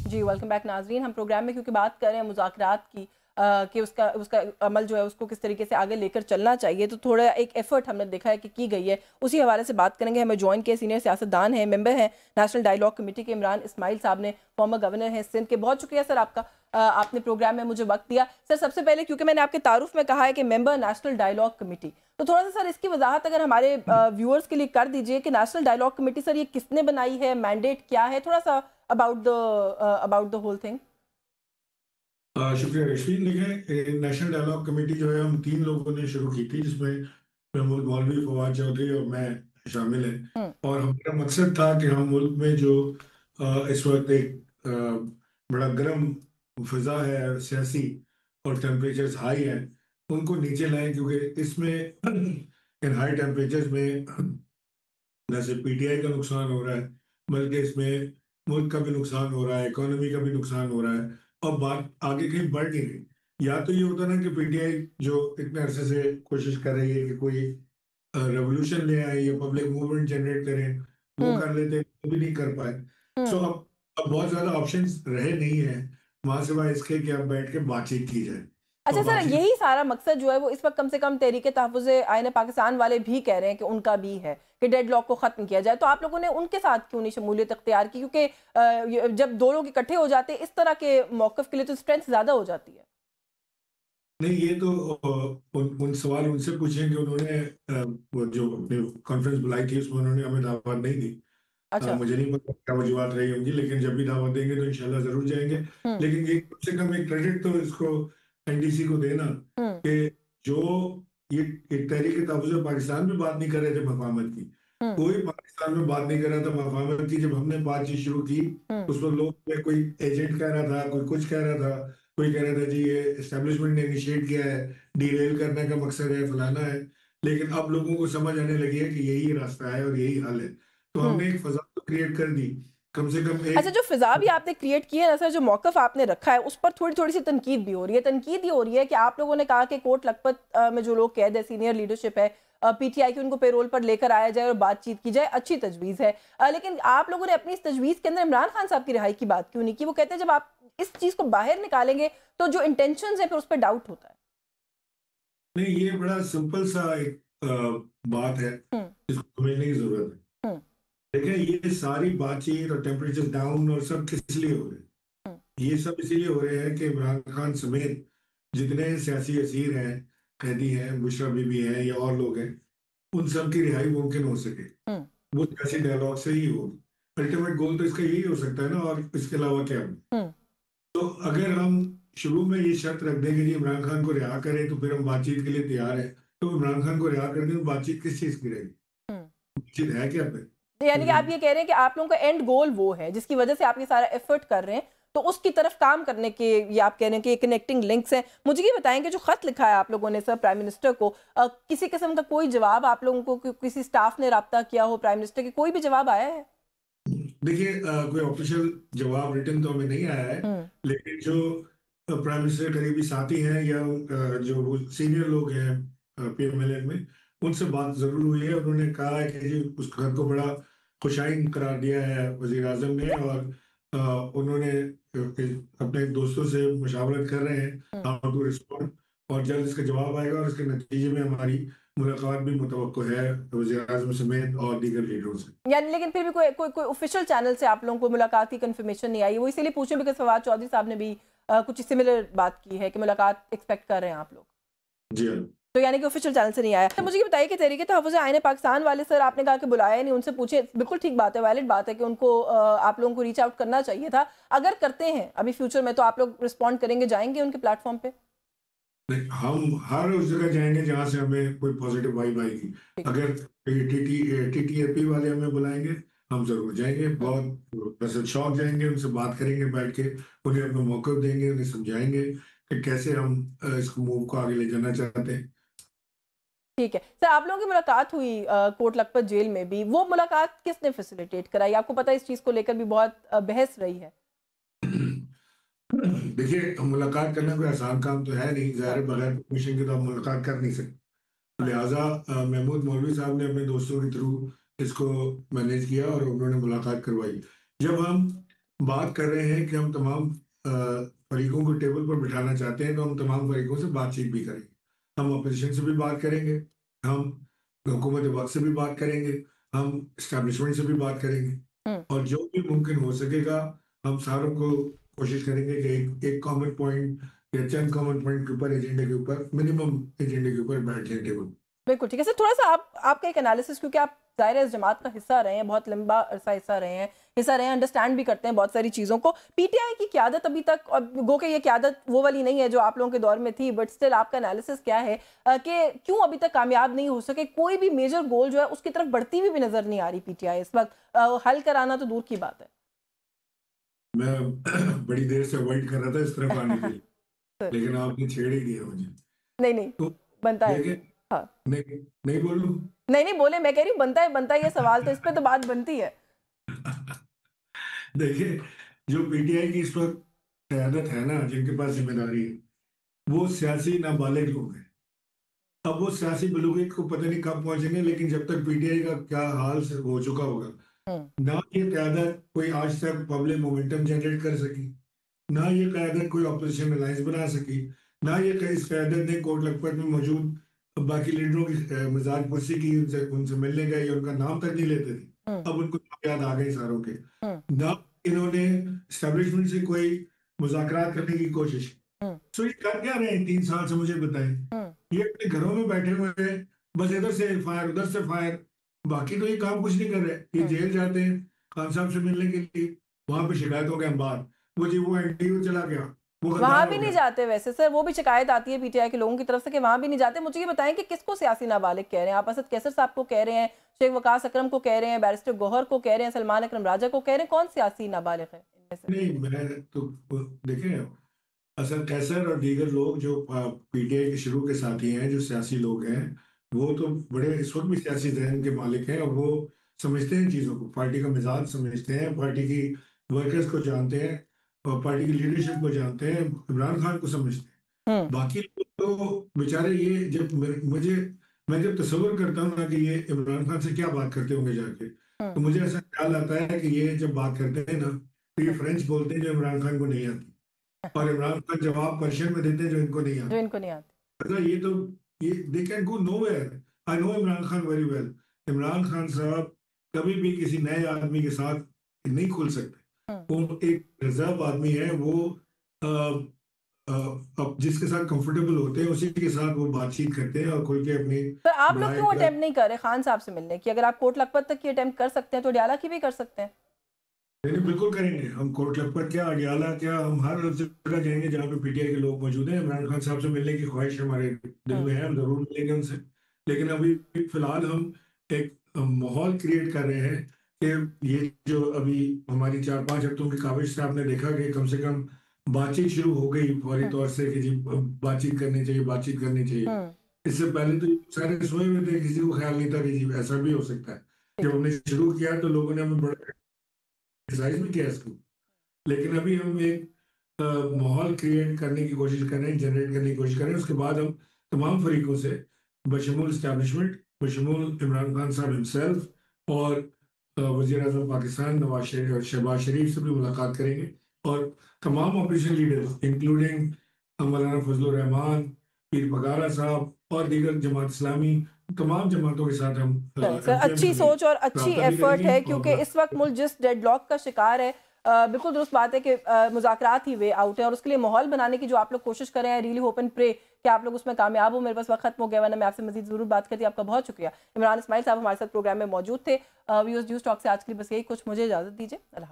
जी, welcome back नाज़रीन। हम programme में क्योंकि बात कर रहे हैं मुज़ाकरात की कि उसका उसका अमल जो है उसको किस तरीके से आगे लेकर चलना चाहिए, तो थोड़ा एक एफ़र्ट हमने देखा है कि की गई है। उसी हवाले से बात करेंगे। हमें जॉइन किए सीनियर सियासतदान हैं, मेंबर हैं नेशनल डायलॉग कमेटी के इमरान इस्माइल साहब ने, फॉर्मर गवर्नर हैं सिंध के। बहुत शुक्रिया सर आपका, आपने प्रोग्राम में मुझे वक़्त दिया। सर सबसे पहले क्योंकि मैंने आपके तारुफ़ में कहा है कि मेंबर नेशनल डायलॉग कमेटी, तो थोड़ा-सा सर इसकी वज़ाहत अगर हमारे व्यूअर्स के लिए कर दीजिए कि नेशनल डायलॉग कमेटी सर ये किसने बनाई है, मैंडेट क्या है? थोड़ा-सा अबाउट द होल थिंग। शुक्रिया रश्मि। देखें, नेशनल डायलॉग कमेटी जो है हम 3 लोगों ने शुरू की थी, जिसमें महमूद मौलवी, फवाद चौधरी और मैं शामिल हैं। हुँ, और हमारा मकसद था कि हम मुल्क में जो इस वक्त एक बड़ा गर्म फिजा है सियासी और टेम्परेचर्स हाई हैं, उनको नीचे लाएं, क्योंकि इसमें इन हाई टेम्परेचर्स में न सिर्फ पीटीआई का नुकसान हो रहा है, बल्कि इसमें मुल्क का भी नुकसान हो रहा है, इकोनॉमी का भी नुकसान हो रहा है, और बात आगे कहीं बढ़ नहीं रही। या तो ये होता ना कि पीटीआई जो इतने अरसे से कोशिश कर रही है कि कोई रेवोल्यूशन ले आए या पब्लिक मूवमेंट जनरेट करें, वो हुँ, कर लेते, वो भी नहीं कर पाए। सो हुँ। अब बहुत ज्यादा ऑप्शंस रहे नहीं है वहां, सिवाय इसके कि अब बैठ के बातचीत की जाए। अच्छा और सर, बातचीत यही सारा मकसद जो है वो इस वक़्त कम से कम तहरीक तहफ़्फ़ुज़ आईन पाकिस्तान वाले भी कह रहे हैं कि उनका भी है कि डेडलॉक को ख़त्म किया जाए। तो आप लोगों ने उनके साथ क्यों नहीं शमूलियत इख्तियार की? क्योंकि जब 2 लोग इकट्ठे हो जाते हैं इस तरह के मौक़िफ़ के लिए तो स्ट्रेंथ ज़्यादा हो जाती है। नहीं, ये तो उन सवाल उनसे पूछें कि उन्होंने वो जो अपनी कॉन्फ्रेंस बुलाई थी उसमें उन्होंने हमें दावत नहीं दी। अच्छा। मुझे नहीं पता क्या वजूहत रही होंगी, लेकिन जब भी दावत देंगे तो इंशाल्लाह जरूर जाएंगे। हुँ, लेकिन ये कम से कम एक क्रेडिट तो इसको एनडीसी को देना हुँ, कि जो ये एक तहरीक तहफ़्फ़ुज़ पाकिस्तान में बात नहीं कर रहे थे मफाहमत की, हुँ, कोई पाकिस्तान में बात नहीं कर रहा था मफाहमत की। जब हमने बातचीत शुरू की, हुँ, उस वक्त लोग, कोई एजेंट कह रहा था, कोई कुछ कह रहा था, कोई कह रहा था जी ये एस्टेब्लिशमेंट ने इनिशिएट किया है, डीरेल करने का मकसद है, फलाना है। लेकिन अब लोगों को समझ आने लगी है कि यही रास्ता है और यही हल है। तो हुँ। हमने एक फजा तो क्रिएट कर दी, कम से कम अच्छा, एक। जो फ़िज़ा भी आपने क्रिएट की है ना सर, जो मौक़िफ़ आपने रखा है, उस पर थोड़ी-थोड़ी सी तनकीद भी हो रही है। तनकीद ये हो रही है कि आप लोगों ने कहा कि कोट लखपत में जो लोग कैद है, सीनियर लीडरशिप है पीटीआई की, उनको पैरोल पर लेकर आया जाए और बातचीत की जाए, अच्छी तजवीज़ है। लेकिन आप लोगों ने अपनी इस तजवीज़ के अंदर इमरान खान साहब की रिहाई की बात क्यों नहीं की? वो कहते हैं जब आप इस चीज़ को बाहर निकालेंगे, तो जो इंटेंशंस हैं फिर उस पे डाउट होता है। नहीं, ये बड़ा सिंपल सा एक बात है हुँ, जिसको समझने की जरूरत है। हुँ, देखिए, ये सारी बातचीत और टेम्परेचर डाउन और सब किस लिए हो रहे हुँ, हैं? ये सब इसीलिए हो रहे हैं कि इमरान खान समेत जितने सियासी असीर हैं, कैदी हैं, बुशरा बीबी हैं या और लोग हैं, उन सब की रिहाई मुमकिन हो सके, हुँ, वो सियासी डायलॉग से ही होगी। अल्टीमेट गोल तो इसका यही हो सकता है ना, और इसके अलावा क्या हो? हुँ, तो अगर हम शुरू में ये शर्त रख दें कि जी इमरान खान को रिहा करें, तो फिर हम बातचीत के लिए तैयार हैं, तो इमरान खान को रिहा कर दें तो बातचीत किस चीज़ की रहेगी? हुँ। बातचीत है क्या फिर? तो यानी कि क्योंकि आप ये कह रहे हैं कि आप लोगों का एंड गोल वो है जिसकी वजह से आप ये सारा एफर्ट कर रहे हैं, तो उसकी तरफ काम करने के ये आप कह रहे हैं कि ये कनेक्टिंग लिंक्स हैं। मुझे ये बताएं कि जो खत लिखा है आप लोगों ने सर प्राइम मिनिस्टर को, किसी किस्म का कोई जवाब आप लोगों को किसी स्टाफ ने राब्ता किया हो प्राइम मिनिस्टर के, कोई भी जवाब आया है? देखिए, कोई ऑफिशियल जवाब रिटर्न तो हमें नहीं आया है, हम्म, लेकिन जो प्राइम मिनिस्टर करीबी साथी हैं या जो सीनियर लोग हैं पीएमएलएन में, उनसे बात जरूर हुई है। उन्होंने कहा है कि जी उस घर को बड़ा खुशाइन करार दिया है वजीर आजम ने, और उन्होंने अपने दोस्तों से मशावरत कर रहे हैं हम्म। हाउ टू रिस्पॉन्ड, और जल्द इसका जवाब आएगा और इसके नतीजे में हमारी मुलाकात भी मुतवक्को है वजीर आजम समेत और दीगर लीडरों से। यानी लेकिन फिर भी कोई कोई कोई ऑफिशियल चैनल से आप लोगों को मुलाकात की कंफर्मेशन नहीं आई? वो इसीलिए पूछे बिकॉज फवाद चौधरी साहब ने भी कुछ सिमिलर बात की है कि मुलाकात एक्सपेक्ट कर रहे हैं आप लोग। जी हाँ। तो यानी कि ऑफिशियल चैनल से नहीं आया। तो मुझे ये बताइए कि तहरीक तहफ़्फ़ुज़ आईन पाकिस्तान वाले सर, आपने कहा कि बुलाया नहीं, उनसे पूछे, बिल्कुल ठीक बात है, वैलिड बात है कि उनको आप लोगों को रीच आउट करना चाहिए था। अगर करते हैं अभी फ्यूचर में, तो आप लोग रिस्पॉन्ड करेंगे, जाएँगे उनके प्लेटफ़ॉर्म पे? नहीं, हम हर उस जगह जाएंगे जहां से हमें कोई पॉजिटिव वाइब आएगी। ठीक। अगर टीटीएपी वाले हमें बुलाएंगे, हम जरूर जाएंगे। हुँ, बहुत वैसे शौक जाएंगे, उनसे बात करेंगे बैठ के, उन्हें अपना मौका देंगे, उन्हें समझाएंगे कि कैसे हम इस मूव को आगे ले जाना चाहते हैं। ठीक है। सर आप लोगों की मुलाकात हुई कोट लखपत जेल में भी, वो मुलाकात किसने फैसिलिटेट कराई? आपको पता है इस चीज़ को लेकर भी बहुत बहस रही है। देखिए, मुलाकात करना कोई आसान काम तो है नहीं, ज़ाहिर हाँ, है, बगैर परमिशन के तो हम मुलाकात कर नहीं सकते। तो हाँ। लिहाजा महमूद मौलवी साहब ने अपने दोस्तों के थ्रू इसको मैनेज किया और उन्होंने मुलाकात करवाई। जब हम बात कर रहे हैं कि हम तमाम फरीकों को टेबल पर बिठाना चाहते हैं, तो हम तमाम फरीकों से बातचीत भी करेंगे। हम अपोजिशन से भी बात करेंगे, हम हुकूमत वक्त से भी बात करेंगे, हम इस्टेब्लिशमेंट से भी बात करेंगे, हम्म। और जो भी मुमकिन हो सकेगा हम सारों को कोशिश करेंगे कि एक कॉमन पॉइंट या चंद कॉमन पॉइंट के ऊपर, एजेंडे के ऊपर, मिनिमम एजेंडे के ऊपर बैठ जाए टेबल। बिल्कुल ठीक है सर, थोड़ा सा आपका एक एनालिसिस, क्योंकि आप ज़ाहिर है इस जमात का हिस्सा रहे हैं, बहुत लंबा अरसा हिस्सा रहे हैं, अंडरस्टैंड भी करते हैं बहुत सारी चीज़ों को। पीटीआई की क़यादत अभी तक, और गो के ये क़यादत वो वाली नहीं है जो आप लोगों के दौर में थी, बट स्टिल आपका एनालिसिस क्या है कि क्यों अभी तक कामयाब नहीं हो सके? कोई भी मेजर गोल जो है उसकी तरफ बढ़ती हुई भी नज़र नहीं आ रही पीटीआई इस वक्त, हल कराना तो दूर की बात है। मैं बड़ी देर से अवॉइड कर रहा था इस तरफ आने के लिए, सर, लेकिन आपने छेड़ ही दिया मुझे। नहीं नहीं, तो बनता है। देखिए, हाँ, नहीं नहीं बोलूं। नहीं नहीं बोले, मैं कह रही हूँ बनता है ये सवाल, तो इस पे तो बात बनती है। देखिए, जो पीटीआई की इस वक्त क़यादत है ना, जिनके पास जिम्मेदारी है, वो सियासी नाबालिग लोग हैं। अब वो सियासी बलूगीत को पता नहीं कब पहुंचेंगे, लेकिन जब तक पीटीआई का क्या हाल हो चुका होगा, हम्म। ना ये क़यादत कोई आज तक पब्लिक मोमेंटम जनरेट कर सकी, ना ये क़यादत कोई ऑपोजिशन अलायंस बना सकी, ना ये इस क़यादत ने कोट लखपत में मौजूद बाकी लीडरों की मिजाज पुरसी की, उनसे उनसे मिलने गए या उनका नाम तक नहीं लेते थे, हम्म। अब उनको याद आ गए सारों के। हम्म। ना इन्होंने एस्टेब्लिशमेंट से कोई मुज़ाकरात करने की कोशिश की। हम्म। सो ये कर क्या रहे हैं 3 साल से, मुझे बताएं। हम्म। ये अपने घरों में बैठे हुए हैं, बस इधर से फायर उधर से फायर, बाकी तो ये काम कुछ नहीं कर रहे। ये हम्म। जेल जाते हैं खान साहब से मिलने के लिए, वहां पे शिकायतों के अंबार, वो जी वो एनटीयू चला गया, वो वहां गद्दार भी हो नहीं गया। जाते वैसे सर, वो भी शिकायत आती है पीटीआई के लोगों की तरफ से कि वहां भी नहीं जाते। मुझे ये बताएं कि किसको सियासी नाबालिग कह रहे हैं आप? असद कैसर साहब को कह रहे हैं, शेख वकास अकरम को कह रहे हैं, बैरिस्टर गौहर को कह रहे हैं, सलमान अकरम राजा को कह रहे हैं? कौन सियासी नाबालिग है इनमें से? नहीं, मैं तो देखें, असद कैसर और दीगर लोग जो पीटीआई के शुरू के साथी हैं, जो सियासी लोग हैं, वो तो बड़े इस वक्त भी सियासी जहन के मालिक हैं, और वो समझते हैं चीज़ों को, पार्टी का मिजाज समझते हैं, पार्टी की वर्कर्स को जानते हैं, और पार्टी की लीडरशिप को जानते हैं, इमरान खान को समझते हैं। हम्म। बाकी लोग तो बेचारे, ये जब मुझे, मैं जब तस्वर करता हूँ ना कि ये इमरान खान से क्या बात करते होंगे जाके, हम्म। तो मुझे ऐसा ख्याल आता है कि ये जब बात करते हैं ना, तो ये हम्म। फ्रेंच बोलते हैं जो इमरान खान को नहीं आती, और इमरान खान जवाब पर्शियन में देते हैं जो इनको नहीं जो आती। इनको नहीं आती। मतलब ये तो, ये they can go nowhere. I know Imran Khan very well. Imran Khan साहब कभी भी किसी नए आदमी के साथ नहीं खुल हम्म। सकते। वो एक रिजर्व आदमी है, वो अब जिसके साथ कंफर्टेबल होते हैं उसी के साथ वो बातचीत करते हैं और खुल के अपनी तो आप लोग बनाए क्यों अटेम्प्ट नहीं कर रहे खान साहब से मिलने की? अगर आप कोट लखपत तक की अटेम्प्ट कर सकते हैं तो डियाला की भी कर सकते हैं। नहीं, बिल्कुल करेंगे। हम कोट लखपत क्या, अडियाला क्या, हम हर जगह जाएंगे जहाँ पे पीटीआई के लोग मौजूद हैं। इमरान खान साहब से मिलने की ख्वाहिश हमारे दिल हम्म। में है, हम जरूर मिलेंगे उनसे। लेकिन अभी फिलहाल हम एक माहौल क्रिएट कर रहे हैं कि ये जो अभी हमारी 4-5 हफ्तों की काविश से आपने देखा कि कम से कम बातचीत शुरू हो गई फौरी हम्म। तौर से कि जी बातचीत करनी चाहिए, बातचीत करनी चाहिए। हम्म। इससे पहले तो ये सारे सोए हुए थे, किसी को ख्याल नहीं था कि जी ऐसा भी हो सकता है। ठीक जब है। हमने शुरू किया तो लोगों ने हमें बड़ा क्रिटिसाइज भी किया इसको। लेकिन अभी हम एक माहौल क्रिएट करने की कोशिश कर रहे हैं, जनरेट करने की कोशिश कर रहे हैं। उसके बाद हम तमाम फरीकों से, बशमूल इस्टेब्लिशमेंट, बशमूल इमरान खान साहब हिमसेल्फ, और वज़ीर आज़म पाकिस्तान नवाज शरीफ और शहबाज शरीफ से भी मुलाकात करेंगे, और तमाम अपोजिशन लीडर्स इंक्लूडिंग मौलाना फजलुर रहमान, पीर पगारा साहब और दीगर जमात इस्लामी, तमाम जमातों के साथ हम चलें सर, एमकेएम अच्छी से भी सोच और अच्छी रब्ता भी एफर्ट करेंगे है, और क्योंकि इस वक्त मुल्क जिस डेडलॉक का शिकार है, बिल्कुल दुरुस्त बात है कि मुज़ाकरात ही वे आउट है, और उसके लिए माहौल बनाने की जो आप लोग कोशिश कर रहे हैं, रियली होप एंड प्रे कि आप लोग उसमें कामयाब हो। मेरे पास वक्त खत्म हो गया, वरना मैं आपसे मजीद जरूर बात करती। आपका बहुत शुक्रिया। इमरान इस्माइल साहब हमारे साथ प्रोग्राम में मौजूद थे। व्यूअर्स न्यूज़ टॉक से आज के लिए बस यही कुछ, मुझे इजाज़त दीजिए। अल्लाह।